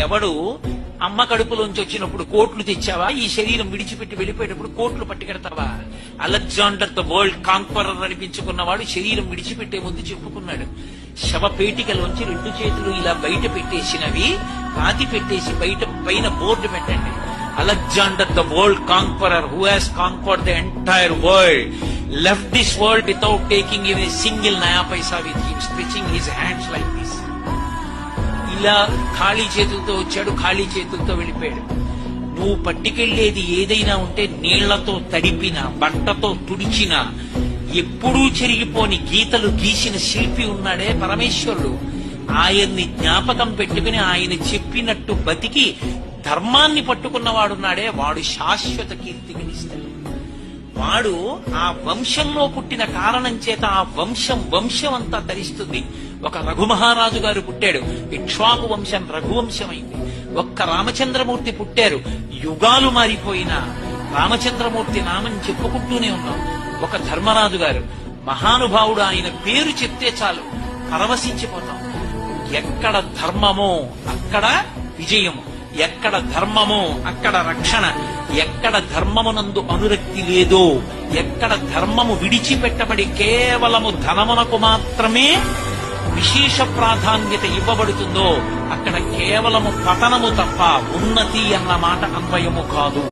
ఎవడు అమ్మ కడుపులోంచి వచ్చినప్పుడు కోట్లు తెచ్చావా, ఈ శరీరం విడిచిపెట్టి వెళ్ళిపోయేటప్పుడు కోట్లు పట్టుకెడతావా? అలెగ్జాండర్ ద వరల్డ్ కాంక్వరర్ అనిపించుకున్నవాడు శరీరం విడిచిపెట్టే ముందు చెప్పుకున్నాడు, శవపేటికలోంచి 2 చేతులు ఇలా బయట పెట్టేసినవి పాతి పెట్టేసి బయట పైన బోర్డు పెట్టండి, Alexander the world conqueror who has conquered the entire world left this world without taking even a single naya paisa with him, stretching his hands like this. ఇలా ఖాళీ చేతులతో వచ్చాడు, ఖాళీ చేతులతో వెళ్ళిపోయాడు. నువ్వు పట్టుకెళ్లేది ఏదైనా ఉంటే నీళ్లతో తడిపిన, బట్టతో తుడిచిన, ఎప్పుడూ చెరిగిపోని గీతలు గీసిన శిల్పి ఉన్నాడే పరమేశ్వరుడు. ఆయన్ని జ్ఞాపకం పెట్టుకుని ఆయన చెప్పినట్టు బతికి ధర్మాన్ని పట్టుకున్నవాడున్నాడే, వాడు శాశ్వత కీర్తి గణిస్తాడు. వాడు ఆ వంశంలో పుట్టిన కారణం చేత ఆ వంశం అంతా ధరిస్తుంది. ఒక రఘుమహారాజు గారు పుట్టాడు, ఇక్ష్వాకు వంశం రఘువంశమైంది. ఒక్క రామచంద్రమూర్తి పుట్టారు, యుగాలు మారిపోయినా రామచంద్రమూర్తి నామని చెప్పుకుంటూనే ఉన్నాం. ఒక ధర్మరాజు గారు మహానుభావుడు, ఆయన పేరు చెప్తే చాలు పరవశించిపోతాం. ఎక్కడ ధర్మమో అక్కడ విజయము, ఎక్కడ ధర్మమో అక్కడ రక్షణ, ఎక్కడ ధర్మమునందు అనురక్తి లేదో, ఎక్కడ ధర్మము విడిచిపెట్టబడి కేవలము ధనమునకు మాత్రమే విశేష ప్రాధాన్యత ఇవ్వబడుతుందో అక్కడ కేవలము పతనము తప్ప ఉన్నతి అన్న మాట అన్వయము కాదు.